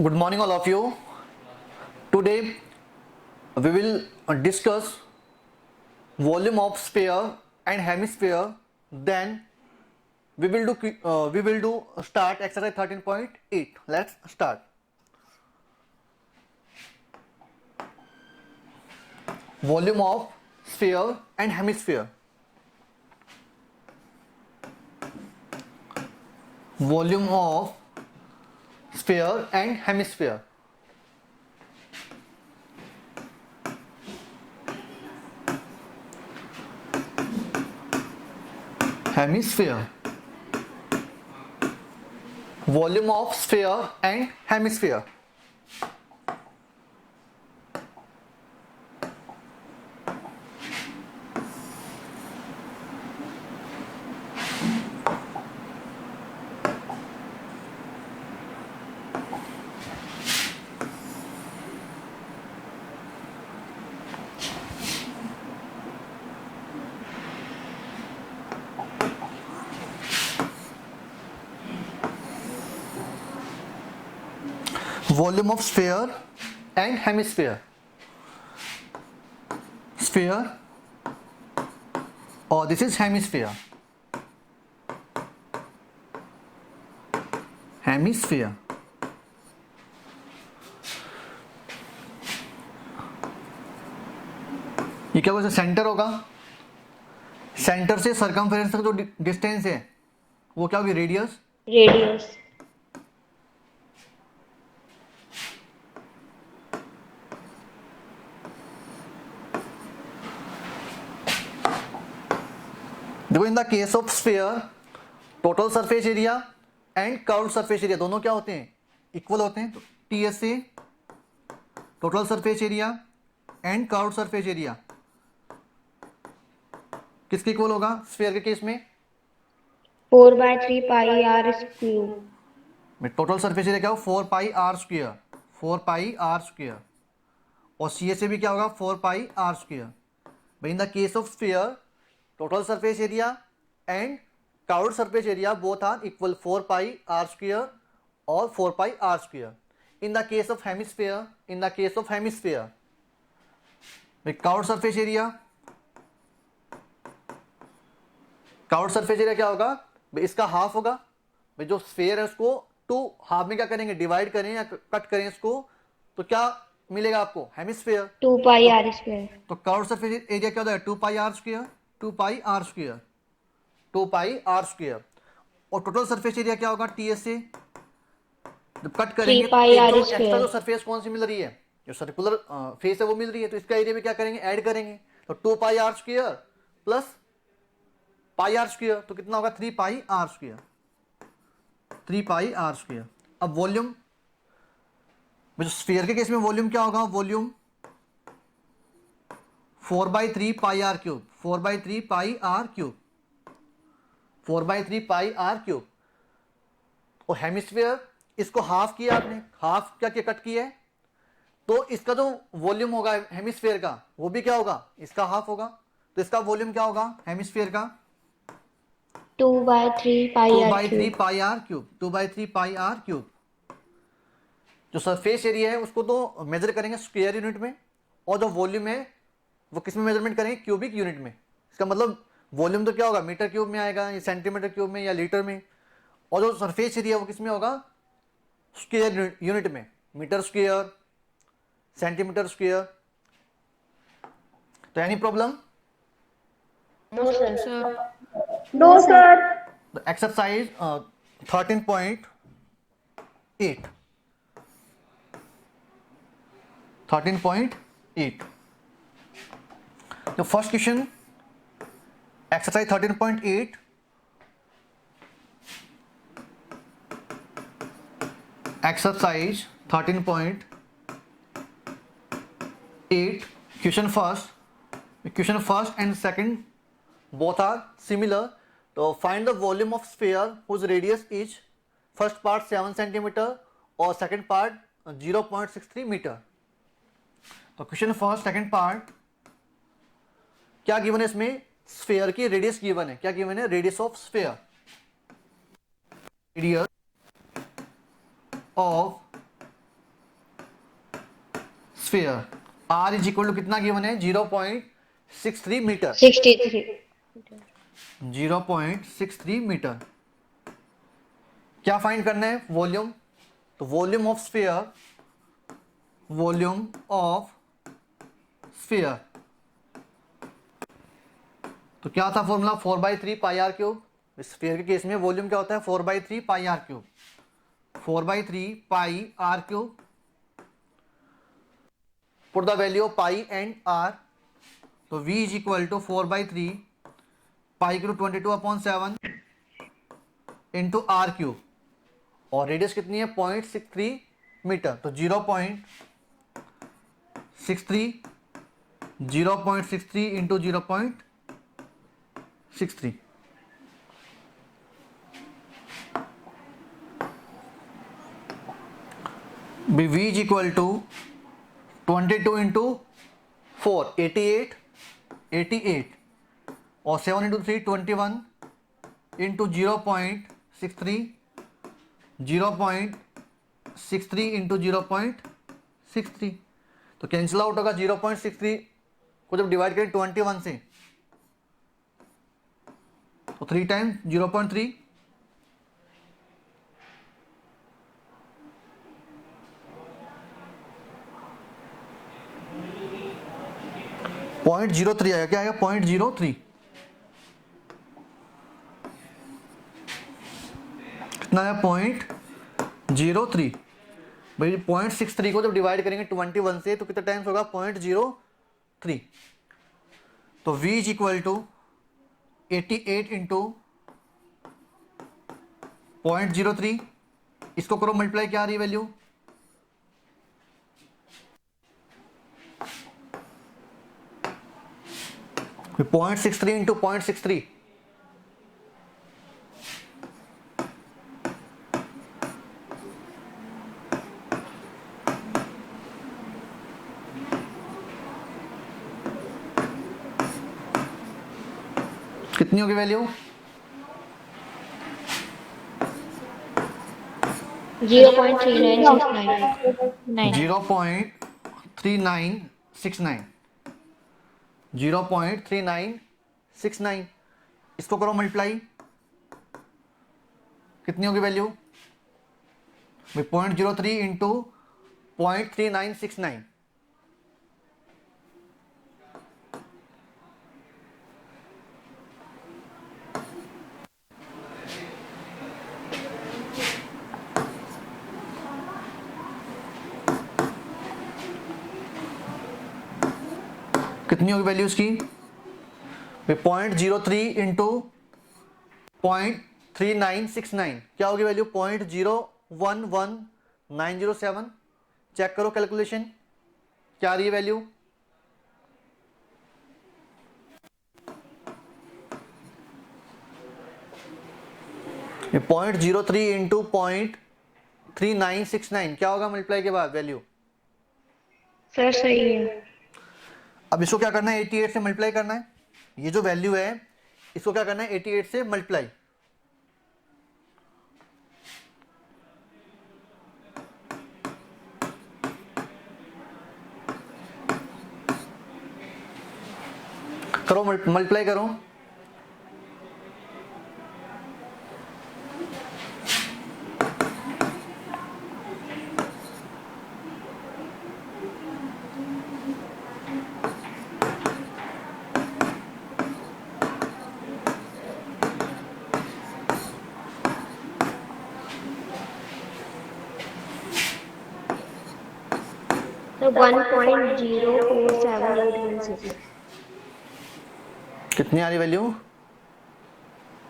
Good morning, all of you. Today we will discuss volume of sphere and hemisphere. Then we will do start exercise 13.8. Let's start. Volume of sphere and hemisphere. Volume of sphere and hemisphere. Hemisphere. Volume of sphere and hemisphere. Volume of sphere and hemisphere. Sphere, or this is hemisphere. Hemisphere. ये क्या बोलते, centre होगा. Centre से circumference तक जो distance है वो क्या होगी, रेडियस. रेडियस. देखो, in the case of sphere total surface area and curved surface area दोनों क्या होते हैं, इक्वल होते हैं. तो TSA total surface area and curved surface area किसके इक्वल होगा स्फीयर के केस में? 4/3 pi R cube. Total surface area क्या हो, 4 pi R square. 4 pi R square. और सीएसए भी क्या होगा, 4 pi R square. In the case of sphere total surface area and curved surface area both are equal 4 pi r square or 4 pi r square. In the case of hemisphere, the curved surface area क्या होगा भाई, इसका half होगा. भाई जो sphere है उसको to half में क्या करेंगे, डिवाइड करें या कट करें इसको, तो क्या मिलेगा आपको, हेमिस्फीयर. 2 pi R square. तो कर्व्ड सरफेस एरिया क्या होता है, 2 pi R square. 2 pi R square. 2 pi R square. और टोटल सरफेस एरिया क्या होगा, टीएसए. जब कट करेंगे तो एक्स्ट्रा जो सरफेस कौन सी मिल रही है, जो सर्कुलर फेस है वो मिल रही है, तो इसका एरिया में क्या करेंगे, ऐड करेंगे. तो 2 pi R square plus pi R square, तो कितना होगा, 3 pi R square. 3 pi R square. अब वॉल्यूम, जो स्फीयर के केस में वॉल्यूम क्या होगा, volume 4/3 pi R cube. 4/3 pi R cube. 4/3 pi R cube. और हेमिस्फीयर इसको हाफ किया आपने, हाफ क्या किया, कट किया है, तो इसका जो वॉल्यूम होगा हेमिस्फीयर का वो भी क्या होगा, इसका हाफ होगा. तो इसका वॉल्यूम क्या होगा हेमिस्फीयर का, 2/3 pi R cube. 2/3 pi R cube. जो सरफेस एरिया है उसको तो मेजर करेंगे स्क्वायर यूनिट में, और जो वॉल्यूम है वो किस में मेजरमेंट करेंगे, क्यूबिक यूनिट में. इसका मतलब वॉल्यूम तो क्या होगा, मीटर क्यूब में आएगा, या सेंटीमीटर क्यूब में, या लीटर में. और जो सरफेस एरिया वो किस में होगा, स्क्वायर यूनिट में, मीटर स्क्वायर, सेंटीमीटर स्क्वायर. तो any problem? No sir. No sir. Exercise 13.8. 13.8. The first question, exercise 13.8. Exercise 13.8. Question first and second both are similar. So find the volume of sphere whose radius is first part 7 centimeter और second part 0.63 meter. तो question first second part क्या given है, इसमें sphere की radius given है. क्या given है, radius of sphere. Radius of sphere, r is equal to कितना गिवन है, 0.63 मीटर, 63. 0.63 मीटर। क्या फाइंड करना है, वॉल्यूम। तो volume of sphere, volume of sphere, तो क्या था formula, 4/3 pi R cube. Sphere के केस में वॉल्यूम क्या होता है, 4/3 pi R cube, 4/3 pi R cube. Put the value of pi and R, तो v is equal to 4/3 pi cube 22/7 into R cube, और रेडियस कितनी है, 0.63 मीटर। तो 0.63 into 0.63, v is equal to 22 into 4 88 और 7 into 3 21 into 0.63 into 0.63, तो cancel out होगा। 0.63 को जब डिवाइड करें 21 से तो 3 टाइम्स 0.3, 0.03 आएगा। क्या आएगा, 0.03, कितना आया, 0.03। भाई 0.63 को जब डिवाइड करेंगे 21 से तो कितना टाइम्स होगा, 0.03। तो v is equal to 88 into 0.03, इसको करो मल्टीप्लाई, क्या आ रही है वैल्यू, 0.63 इंटू 0.63, कितनी होगी वैल्यू, 0.3969. 0.3969, 0.3969, इसको करो मल्टीप्लाई, कितनी होगी वैल्यू, 0.03 इंटू 0.3969, कितनी होगी वैल्यू इसकी, 0.03 इंटू 0.3969, क्या होगी वैल्यू, 0.011907। चेक करो कैलकुलेशन, क्या आ रही है वैल्यू, ये 0.03 इंटू 0.3969 क्या होगा मल्टीप्लाई के बाद वैल्यू। सर सही है. अब इसको क्या करना है, 88 से मल्टीप्लाई करना है। ये जो वैल्यू है इसको क्या करना है, 88 से मल्टीप्लाई। करो मल्टीप्लाई करो, So 1.047816. कितनी आ रही वैल्यू,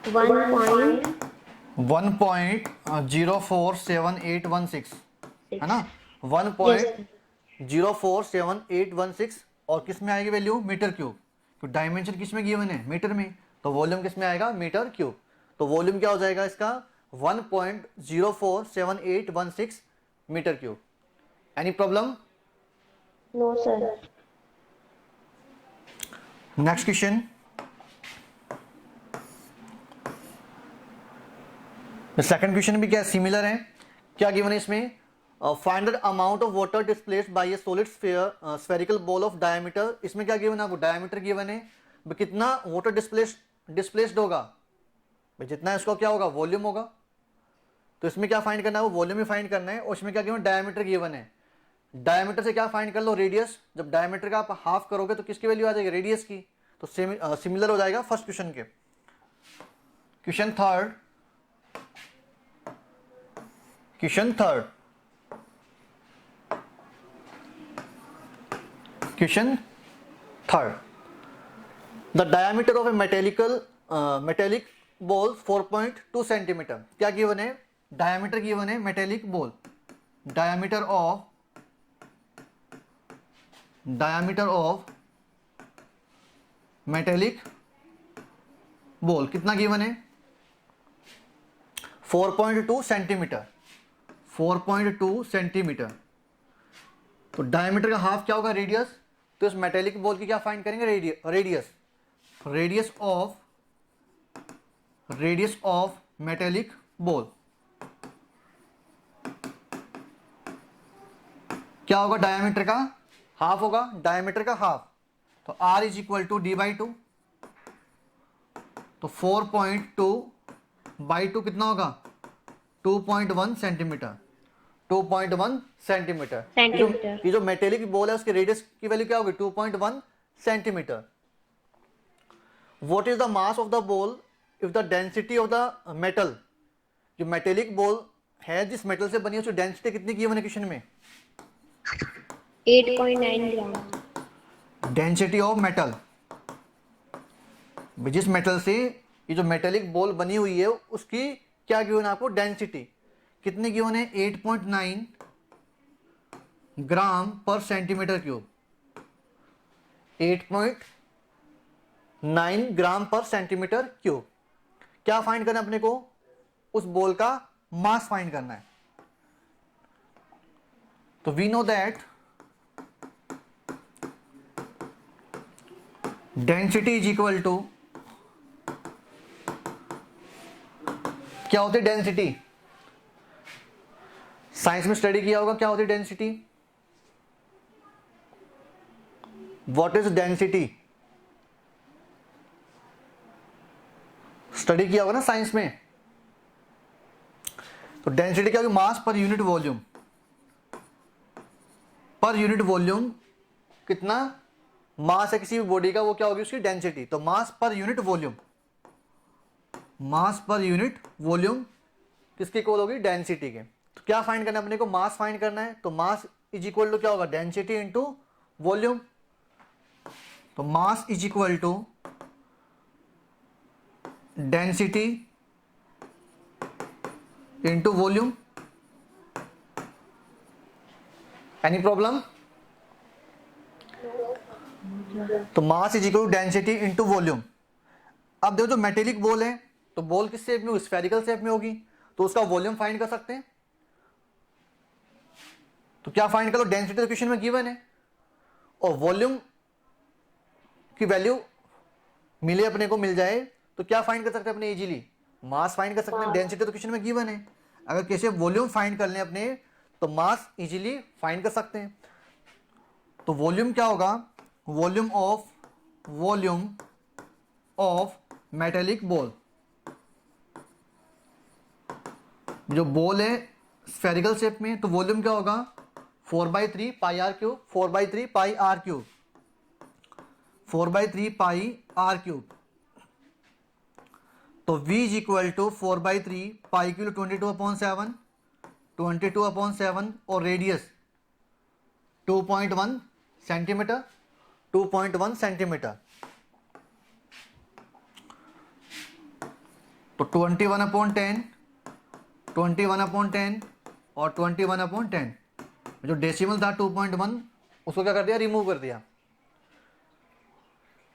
1.047816 है ना, 1.047816, और किस में आएगी वैल्यू, मीटर क्यूब। तो डायमेंशन किस में गिवन है, मीटर में, तो वॉल्यूम किस में आएगा, मीटर क्यूब। तो वॉल्यूम क्या हो जाएगा इसका, 1.047816 metre cube. Any problem, No sir. Next question. Second question भी क्या सिमिलर है, क्या गिवन है इसमें, find the amount of water displaced by a solid spherical ball of diameter. इसमें क्या गिवन है आपको, डायमीटर गिवन है, भाई कितना वाटर डिस्प्लेस्ड होगा, भाई जितना इसको क्या होगा, वॉल्यूम होगा। तो इसमें क्या फाइंड करना है, वो वॉल्यूम ही फाइंड करना है। और इसमें क्या गिवन, डायमीटर गिवन है। डायमीटर से क्या फाइंड कर लो, रेडियस। जब डायमीटर का आप हाफ करोगे तो किसकी वैल्यू आ जाएगी, रेडियस की। तो सिमिलर हो जाएगा फर्स्ट क्वेश्चन के। Question third, question third, question third, the diameter of A metallic ball 4.2 centimetre. क्या गिवन है, डायमीटर गिवन है metallic ball, diameter of metallic ball कितना गिवन है, 4.2 सेंटीमीटर, 4.2 सेंटीमीटर। तो डायमीटर का हाफ क्या होगा, रेडियस। तो इस मेटेलिक बॉल की क्या फाइंड करेंगे, radius, radius of metallic ball क्या होगा, डायमीटर का हाफ होगा, डायमीटर का हाफ। तो R is equal to D/2। तो 4.2/2 कितना होगा, 2.1 सेंटीमीटर, 2.1 सेंटीमीटर। सेंटीमीटर। ये जो मेटेलिक बॉल है उसके रेडियस की वैल्यू क्या होगी, 2.1 centimetre. What is the mass of the ball if the density of the metal. जो मेटेलिक बॉल है, जिस मेटल से बनी है, उसकी डेंसिटी कितनी की है क्वेश्चन में, 8.9 ग्राम। डेंसिटी ऑफ मेटल, जिस मेटल से ये जो मेटेलिक बॉल बनी हुई है उसकी क्या गिवन है आपको, डेंसिटी कितनी गिवन है, 8.9 ग्राम पर सेंटीमीटर क्यूब, 8.9 ग्राम पर सेंटीमीटर क्यूब। क्या फाइंड करना है अपने को, उस बॉल का मास फाइंड करना है। तो we know that density is equal to, क्या होती है डेंसिटी, साइंस में स्टडी किया होगा क्या होती है density, what is density, study किया होगा ना साइंस में। तो डेंसिटी क्या होगी, mass per unit volume, per unit volume कितना मास है किसी भी बॉडी का, वो क्या होगी उसकी डेंसिटी। तो मास पर यूनिट वॉल्यूम, मास पर यूनिट वॉल्यूम किसकी इक्वल होगी, डेंसिटी के। तो क्या फाइंड करना है अपने को, मास फाइंड करना है। तो मास इज इक्वल टू क्या होगा, डेंसिटी इंटू वॉल्यूम। तो mass is equal to density into volume. Any problem. तो mass is equal to density into volume. अब देखो जो मेटेलिक बॉल है, तो बॉल किस शेप में होगी, स्फेरिकल शेप में होगी, तो उसका वॉल्यूम फाइंड कर सकते हैं। तो क्या फाइंड करो, डेंसिटी तो क्वेश्चन में गिवन है, और वॉल्यूम की वैल्यू मिले अपने को, मिल जाए तो क्या फाइंड कर सकते हैं अपने, इजीली मास फाइंड कर सकते हैं। डेंसिटी तो क्वेश्चन में गिवन है, अगर कैसे वॉल्यूम फाइंड कर लें अपने, तो मास इजीली फाइंड कर सकते हैं। तो वॉल्यूम क्या होगा, वॉल्यूम ऑफ मेटेलिक बॉल, जो बॉल है स्फेरिकल शेप में, तो वॉल्यूम क्या होगा, 4/3 pi R cube, 4/3 pi R cube, 4/3 pi R cube. तो V is equal to 4/3 pi cube 22/7, 22/7, और रेडियस 2.1 सेंटीमीटर, 2.1 सेंटीमीटर। तो 21/10, 21/10 और 21/10, जो डेसिमल था 2.1, उसको क्या कर दिया, रिमूव कर दिया।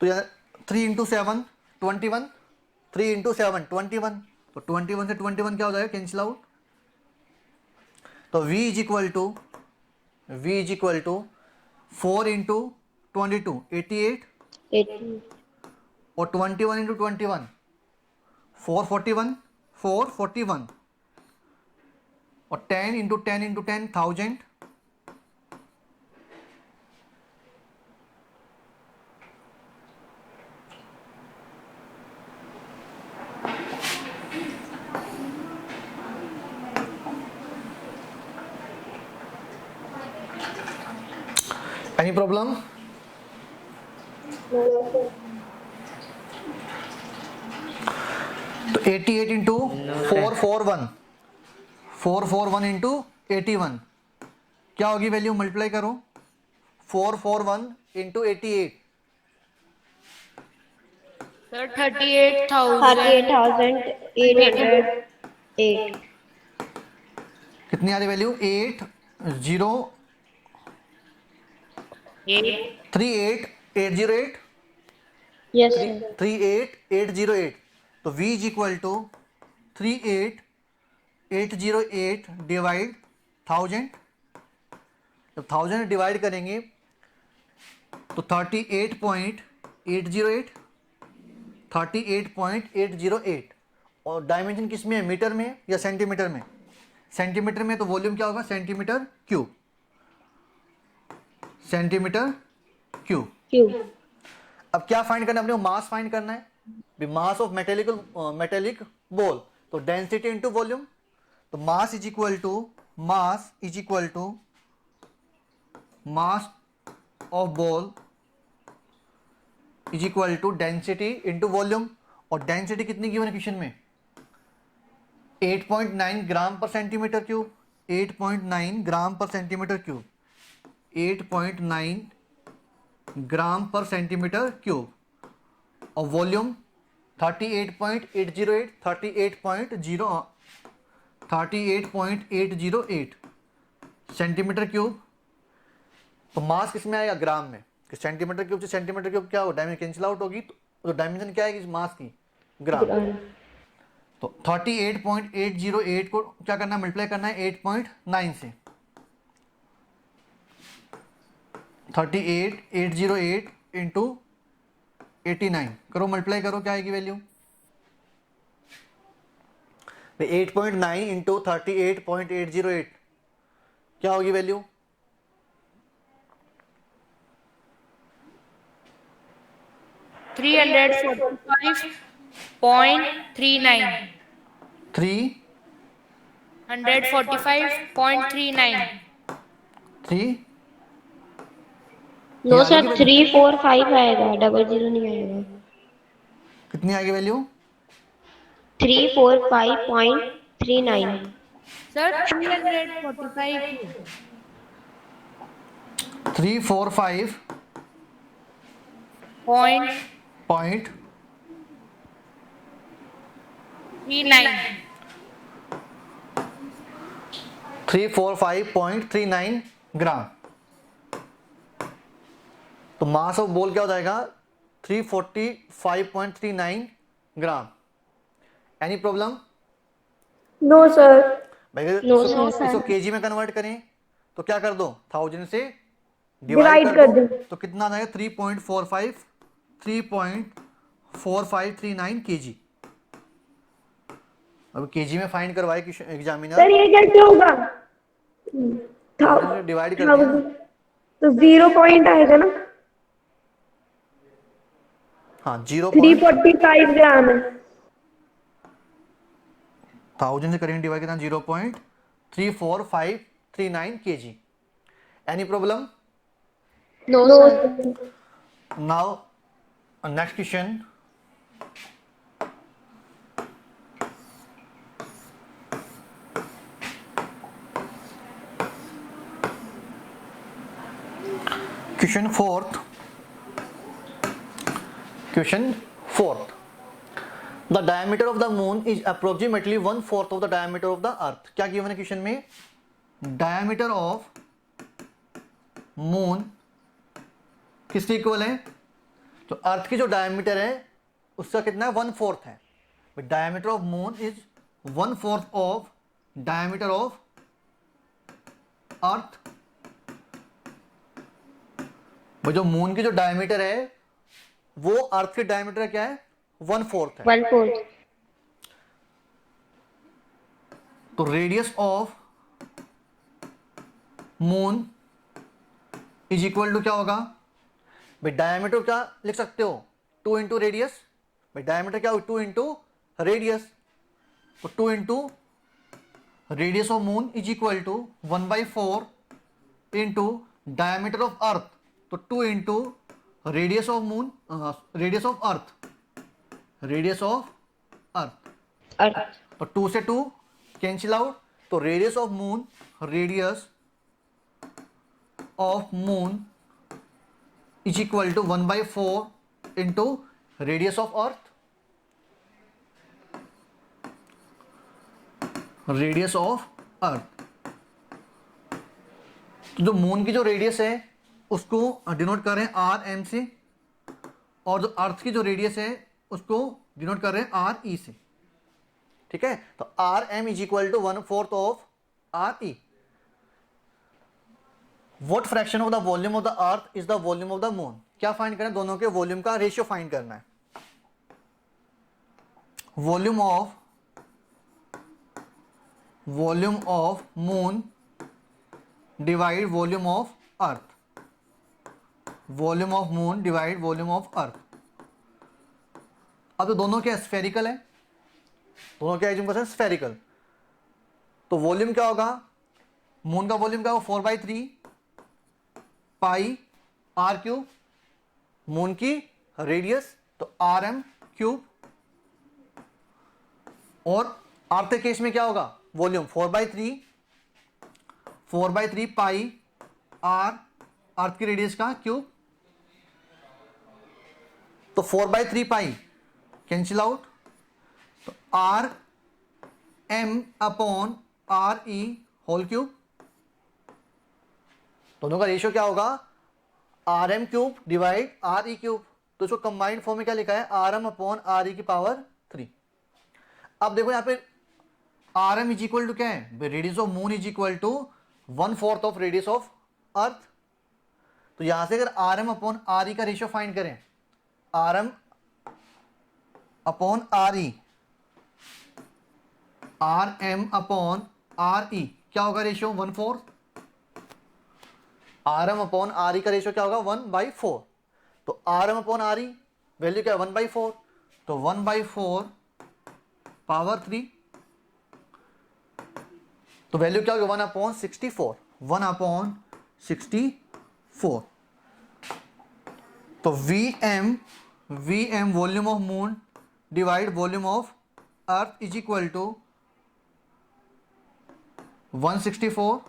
तो यार 3 × 7 21, 3 × 7 21, तो 21 से 21 क्या हो जाएगा, कैंसिल आउट। तो V इज इक्वल टू 4 × 22 88, 80, और 21 × 21 441, 441, और 10 इंटू 10 इंटू 10 1000। Any problem? तो 88 इंटू 441, 441 इंटू 81 क्या होगी वैल्यू? मल्टीप्लाई करो 441 इंटू 88। सर 38,000 38,808 कितनी आ रही वैल्यू? 38,808। yes sir 38808। तो v is equal to 38808 divide 1000। जब 1000 डिवाइड करेंगे तो 38.808, 38.808। और डायमेंशन किस में है? मीटर में या सेंटीमीटर में? सेंटीमीटर में। तो वॉल्यूम क्या होगा? Centimetre cube, centimetre cube. q अब क्या फाइंड करना है? अपने को मास फाइंड करना है, मास ऑफ मेटेलिक बॉल। तो डेंसिटी इनटू वॉल्यूम। तो mass is equal to mass of ball is equal to density into volume. और डेंसिटी कितनी गिवन है क्वेश्चन में? 8.9 ग्राम पर सेंटीमीटर क्यूब, 8.9 ग्राम पर सेंटीमीटर क्यूब, 8.9 ग्राम पर सेंटीमीटर क्यूब। और वॉल्यूम 38.808, 38.808 सेंटीमीटर क्यूब। तो मास किस में आएगा? ग्राम में। कि सेंटीमीटर क्यूब से सेंटीमीटर क्यूब क्या हो? डायमेंशन कैंसिल आउट होगी। तो डायमेंशन क्या आएगी मास की? ग्राम। तो 38.808 को क्या करना है? मल्टीप्लाई करना है 8.9 से। 38,808 इंटू 89 करो, मल्टीप्लाई करो, क्या आएगी वैल्यू? 8.9 इंटू 38.808 क्या होगी वैल्यू? 345.39 145.39 3 नो सर 345 आएगा, 00 नहीं आएगा। कितनी आएगी value? 345.39 sir 345 345 point point 39 345.39 gram. तो मास ऑफ बॉल क्या हो जाएगा? 345.39 gram. Any problem? No, sir. भाई No, इसको केजी में कन्वर्ट करें तो क्या कर दो? 1000 से Divide डिवाइड कर कर दो। दो। तो कितना आ जाएगा? 3.4539 केजी। अब केजी में फाइंड करवाए एग्जामिनर। सर ये कैसे होगा? 1000 से डिवाइड कर दिया ना। तो 0 पॉइंट आएगा ना? हाँ 0. 345 ग्राम है। 1000 से करेंगे डिवाइड कितना? 0.34539 KG. Any problem? No No, sir sir. Now next question. Question fourth. The diameter of the moon is approximately 1/4 of the diameter of the earth. क्या गिवन है क्वेश्चन में? डायमीटर ऑफ मून किसके equal है? तो अर्थ की जो diameter है उसका कितना है? 1/4 है। Diameter of moon is 1/4 of diameter of अर्थ। जो मून की जो डायमीटर है वो अर्थ के डायमीटर क्या है? 1/4 है। 1/4 तो radius of moon is equal to क्या होगा भाई, डायमीटर क्या लिख सकते हो, 2 इंटू रेडियस। भाई डायमीटर क्या हो, 2 इंटू रेडियस, तो 2 into radius of moon is equal to 1/4 into diameter of earth, तो 2 into radius of moon, radius of earth, radius of earth, earth. तो 2 से 2 कैंसिल आउट, तो radius of moon, radius of moon is equal to 1/4 into radius of earth, radius of earth. तो जो moon की जो radius है उसको denote कर रहे हैं आर एम से, और जो अर्थ की जो रेडियस है उसको डिनोट कर रहे हैं आर ई से। ठीक है, तो R M is equal to 1/4 of R E. What fraction of the volume of the earth is the volume of the moon. क्या फाइंड करना है, दोनों के वॉल्यूम का रेशियो फाइंड करना है। Volume of moon divide volume of earth, volume of moon divide volume of अर्थ। अब तो दोनों क्या स्फेरिकल है, दोनों क्या है स्फेरिकल, तो वॉल्यूम क्या होगा, मून का वॉल्यूम क्या होगा 4/3 पाई आर क्यूब, मून की रेडियस तो आर एम क्यूब, और अर्थ के केस में क्या होगा, वॉल्यूम 4/3 पाई आर, अर्थ की रेडियस का क्यूब, तो 4/3 पाई कैंसिल आउट, तो R M upon R E whole cube, दोनों का रेशियो क्या होगा, R M cube divide R E cube. तो इसको कंबाइंड फॉर्म में क्या लिखा है, R M upon R E की पावर 3। अब देखो यहाँ पे R M is equal to क्या है, radius of moon is equal to 1/4 of radius of earth. तो यहां से अगर are M upon R E का रेशियो फाइंड करें, R M upon R E, R M upon R E क्या होगा ratio 1/4, R M upon R E का ratio क्या होगा 1/4। तो R M upon R E value क्या है 1/4, तो 1/4 पावर 3, तो वैल्यू क्या होगी 1/64, 1/64। तो V M volume of moon divide volume of earth is equal to 164,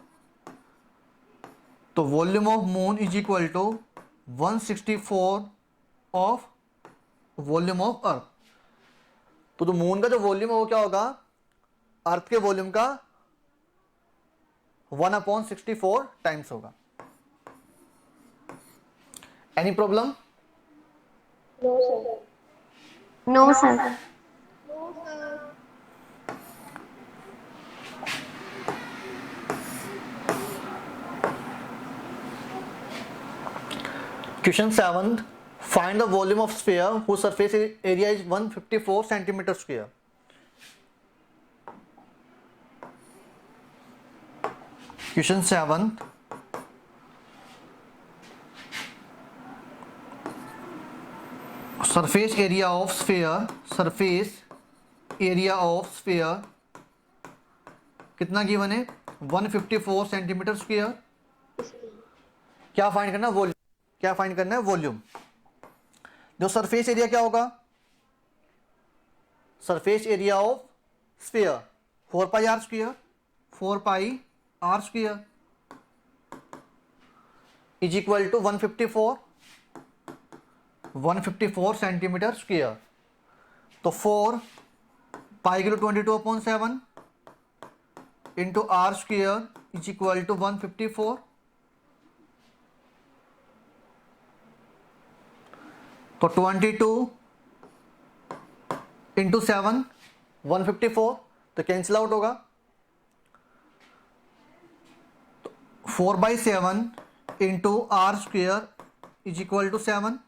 तो volume of moon is equal to 164 of volume of earth. तो जो मून का जो वॉल्यूम है वो क्या होगा, अर्थ के वॉल्यूम का 1/64 टाइम्स होगा। Any problem? No sir. Question 7. Find the volume of sphere whose surface area is 154 centimeter square. Question 7. Surface area of sphere कितना गिवन है 154 सेंटीमीटर स्क्वायर। क्या फाइंड करना है, वॉल्यूम। क्या फाइंड करना है, वॉल्यूम। जो सरफेस एरिया क्या होगा, surface area of sphere 4πr² 4πr² is equal to 154 centimetre square. तो 4 pi kilo 22/7 into R square is equal to 154। तो 22 इंटू 7 154, तो कैंसिल आउट होगा। 4/7 into R square is equal to 7।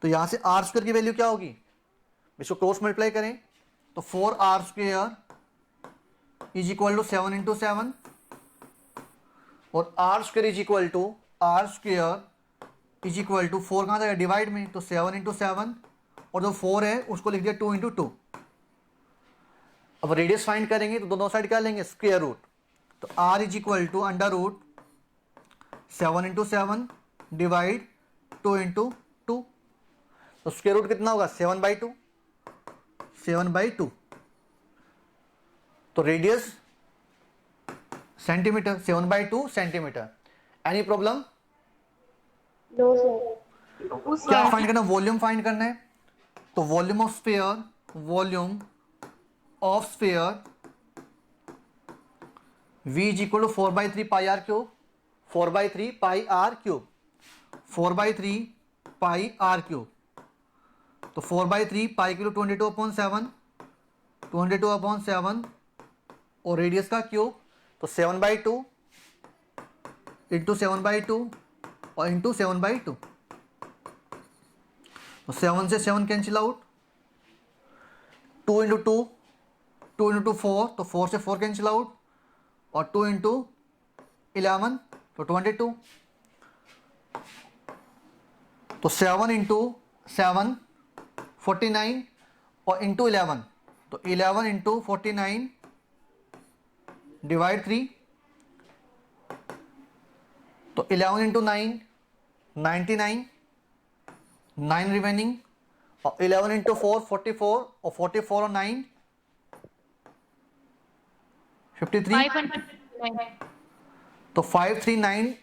तो यहां से आर स्क्वायर की वैल्यू क्या होगी, इसको क्रॉस मल्टीप्लाई करें तो 4r² is equal to 7 into 7, और R square is equal to 4 कहाँ जाएगा डिवाइड में, तो 7 इंटू 7 और जो 4 है उसको लिख दिया 2 इंटू 2। अब रेडियस फाइंड करेंगे तो दोनों साइड क्या लेंगे स्क्वायर रूट, तो r is equal to under root 7 into 7 divide 2 into 2, तो स्क्वायर रूट कितना होगा 7/2, 7/2। तो radius centimetre, 7/2 centimetre. Any problem? No sir. क्या फाइंड करना, वॉल्यूम फाइंड करना है, तो volume of sphere, volume of sphere v is equal to 4/3 pi R cube, 4/3 pi R cube, 4/3 pi R cube. तो 4/3 pi cube 22/7, 22/7 और radius का cube, तो 7/2 into 7/2 और इंटू 7/2। तो 7 से 7 कैंसिल आउट, 2 इंटू 2, 2 इंटू 4, तो 4 से 4 कैंसिल आउट और 2 इंटू 11 तो 22। तो 7 इंटू 7 49 और इंटू 11, तो 11 इंटू 49 डिवाइड 3, तो 11 इंटू 9 99, 9 रिमेनिंग और 11 इंटू 4 44 और 44 और 9 53, 509 तो 539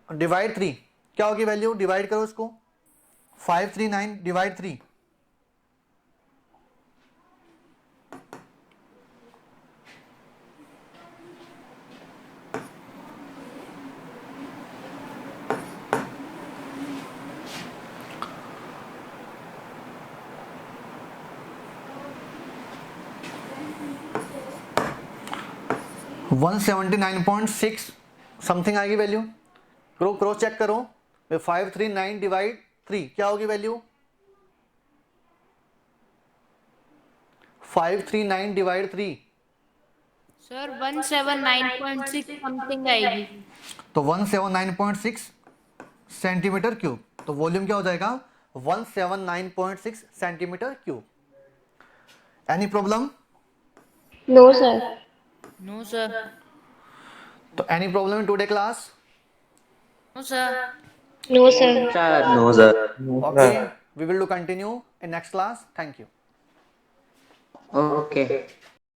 डिवाइड 3 क्या होगी वैल्यू, डिवाइड करो इसको, 539 डिवाइड 3, वन 179.6 समथिंग आएगी वैल्यू। क्रॉस चेक करो, 539 डिवाइड 3 क्या होगी वैल्यू, 539 डिवाइड 3, सर 179.6 समथिंग आएगी। तो 179.6 सेंटीमीटर क्यूब। तो वॉल्यूम क्या हो जाएगा 179.6 centimetre cube. Any problem? No sir. No sir. तो any problem in today class? No sir. No sir. No, sir. Okay, we will do continue in next class. Thank you. Okay.